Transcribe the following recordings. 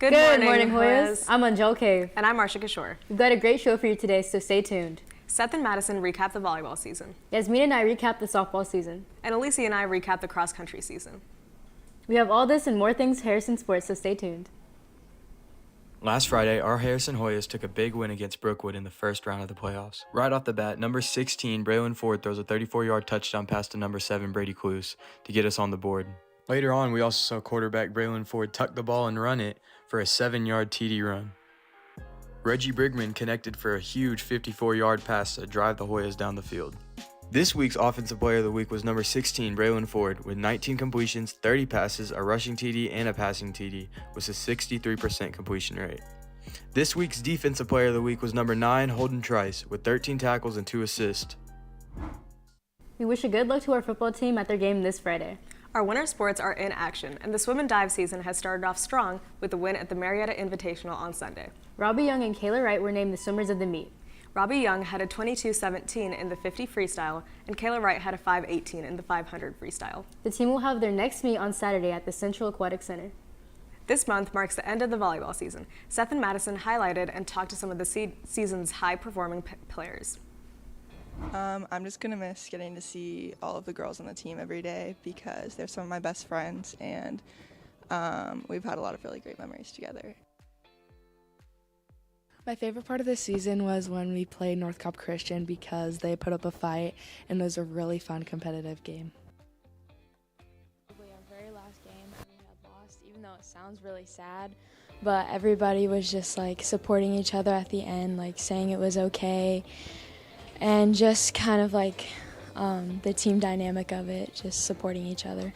Good morning, Hoyas. I'm Anjal Cave. And I'm Marsha Kishore. We've got a great show for you today, so stay tuned. Seth and Madison recap the volleyball season. Yasmin and I recap the softball season. And Alicia and I recap the cross-country season. We have all this and more things Harrison Sports, so stay tuned. Last Friday, our Harrison Hoyas took a big win against Brookwood in the first round of the playoffs. Right off the bat, number 16, Braylon Ford throws a 34-yard touchdown pass to number 7, Brady Clues, to get us on the board. Later on, we also saw quarterback Braylon Ford tuck the ball and run it for a 7-yard TD run. Reggie Brigman connected for a huge 54-yard pass to drive the Hoyas down the field. This week's Offensive Player of the Week was number 16, Braylon Ford, with 19 completions, 30 passes, a rushing TD, and a passing TD, with a 63% completion rate. This week's Defensive Player of the Week was number 9, Holden Trice, with 13 tackles and 2 assists. We wish a good luck to our football team at their game this Friday. Our winter sports are in action, and the swim and dive season has started off strong with a win at the Marietta Invitational on Sunday. Robbie Young and Kayla Wright were named the swimmers of the meet. Robbie Young had a 22:17 in the 50 freestyle, and Kayla Wright had a 5:18 in the 500 freestyle. The team will have their next meet on Saturday at the Central Aquatic Center. This month marks the end of the volleyball season. Seth and Madison highlighted and talked to some of the season's high-performing players. I'm just going to miss getting to see all of the girls on the team every day because they're some of my best friends, and we've had a lot of really great memories together. My favorite part of this season was when we played North Cobb Christian because they put up a fight and it was a really fun competitive game. Our very last game and we had lost, even though it sounds really sad, but everybody was just like supporting each other at the end, like saying it was okay, and just kind of like the team dynamic of it, just supporting each other.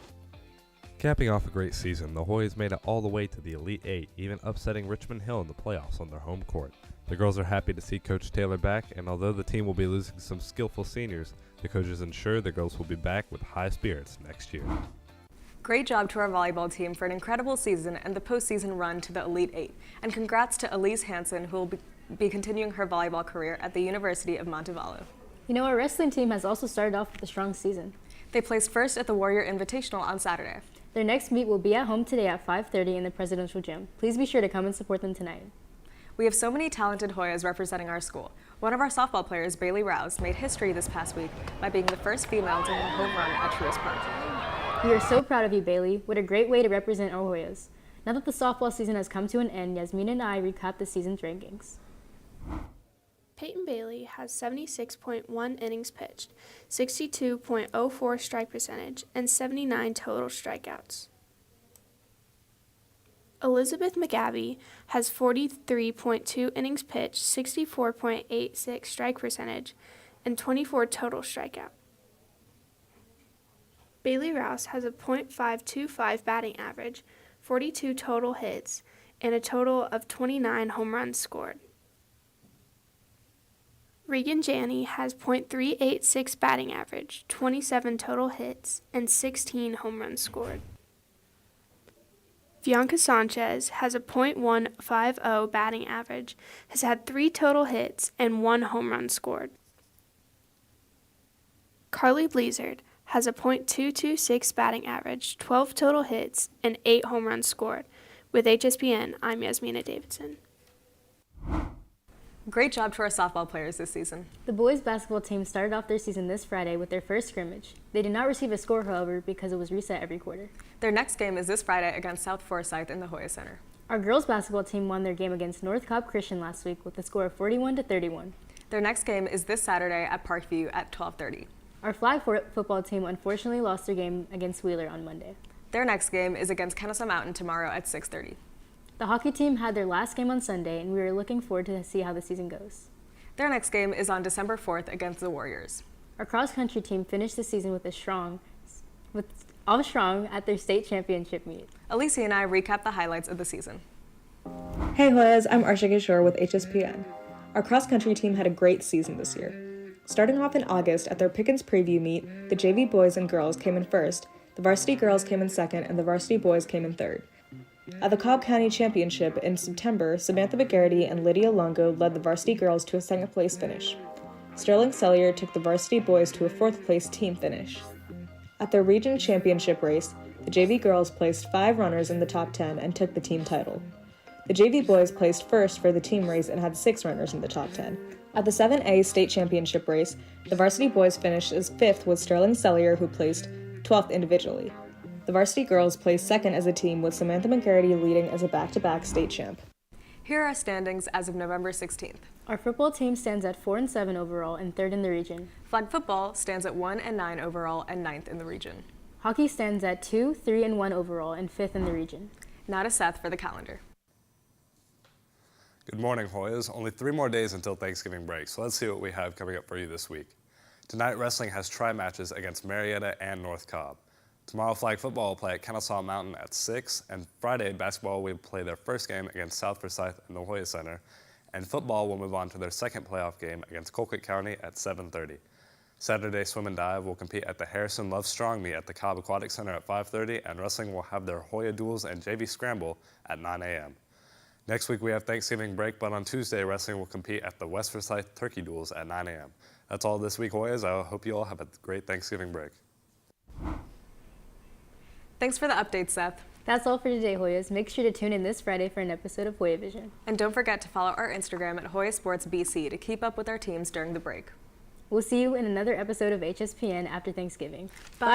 Capping off a great season, the Hoyas made it all the way to the Elite Eight, even upsetting Richmond Hill in the playoffs on their home court. The girls are happy to see Coach Taylor back, and although the team will be losing some skillful seniors, the coaches ensure the girls will be back with high spirits next year. Great job to our volleyball team for an incredible season and the postseason run to the Elite Eight. And congrats to Elise Hansen, who will be continuing her volleyball career at the University of Montevallo. You know, our wrestling team has also started off with a strong season. They placed first at the Warrior Invitational on Saturday. Their next meet will be at home today at 5:30 in the Presidential Gym. Please be sure to come and support them tonight. We have so many talented Hoyas representing our school. One of our softball players, Bailey Rouse, made history this past week by being the first female to hit a home run at Truist Park. We are so proud of you, Bailey. What a great way to represent our Hoyas. Now that the softball season has come to an end, Yasmin and I recap the season's rankings. Peyton Bailey has 76.1 innings pitched, 62.04 strike percentage, and 79 total strikeouts. Elizabeth McGabby has 43.2 innings pitched, 64.86 strike percentage, and 24 total strikeout. Bailey Rouse has a .525 batting average, 42 total hits, and a total of 29 home runs scored. Regan Janney has .386 batting average, 27 total hits, and 16 home runs scored. Bianca Sanchez has a .150 batting average, has had 3 total hits, and 1 home run scored. Carly Blizzard has a .226 batting average, 12 total hits, and 8 home runs scored. With HSPN, I'm Yasmina Davidson. Great job to our softball players this season. The boys basketball team started off their season this Friday with their first scrimmage. They did not receive a score, however, because it was reset every quarter. Their next game is this Friday against South Forsyth in the Hoya Center. Our girls basketball team won their game against North Cobb Christian last week with a score of 41-31. Their next game is this Saturday at Parkview at 12:30. Our flag football team unfortunately lost their game against Wheeler on Monday. Their next game is against Kennesaw Mountain tomorrow at 6:30. The hockey team had their last game on Sunday, and we are looking forward to see how the season goes. Their next game is on December 4th against the Warriors. Our cross-country team finished the season with strong at their state championship meet. Alicia and I recap the highlights of the season. Hey Hoyas, I'm Arsha Kishore with HSPN. Our cross-country team had a great season this year. Starting off in August at their Pickens preview meet, the JV boys and girls came in first, the varsity girls came in second, and the varsity boys came in third. At the Cobb County Championship in September, Samantha McGarity and Lydia Longo led the varsity girls to a second-place finish. Sterling Sellier took the varsity boys to a fourth-place team finish. At their region championship race, the JV girls placed 5 runners in the top 10 and took the team title. The JV boys placed first for the team race and had 6 runners in the top 10. At the 7A state championship race, the varsity boys finished as 5th with Sterling Sellier, who placed 12th individually. The varsity girls placed 2nd as a team, with Samantha McGarity leading as a back-to-back state champ. Here are our standings as of November 16th. Our football team stands at 4-7 overall and 3rd in the region. Flag football stands at 1-9 overall and 9th in the region. Hockey stands at 2-3-1 overall and 5th in the region. Now to Seth for the calendar. Good morning, Hoyas. Only 3 more days until Thanksgiving break, so let's see what we have coming up for you this week. Tonight, wrestling has tri-matches against Marietta and North Cobb. Tomorrow, flag football will play at Kennesaw Mountain at 6, and Friday, basketball will play their first game against South Forsyth in the Hoya Center, and football will move on to their second playoff game against Colquitt County at 7:30. Saturday, swim and dive will compete at the Harrison Love Strong Meet at the Cobb Aquatic Center at 5:30, and wrestling will have their Hoya Duels and JV Scramble at 9 a.m. Next week we have Thanksgiving break, but on Tuesday, wrestling will compete at the West Forsyth Turkey Duels at 9 a.m. That's all this week, Hoyas. I hope you all have a great Thanksgiving break. Thanks for the update, Seth. That's all for today, Hoyas. Make sure to tune in this Friday for an episode of Hoya Vision. And don't forget to follow our Instagram at Hoya Sports BC to keep up with our teams during the break. We'll see you in another episode of HSPN after Thanksgiving. Bye.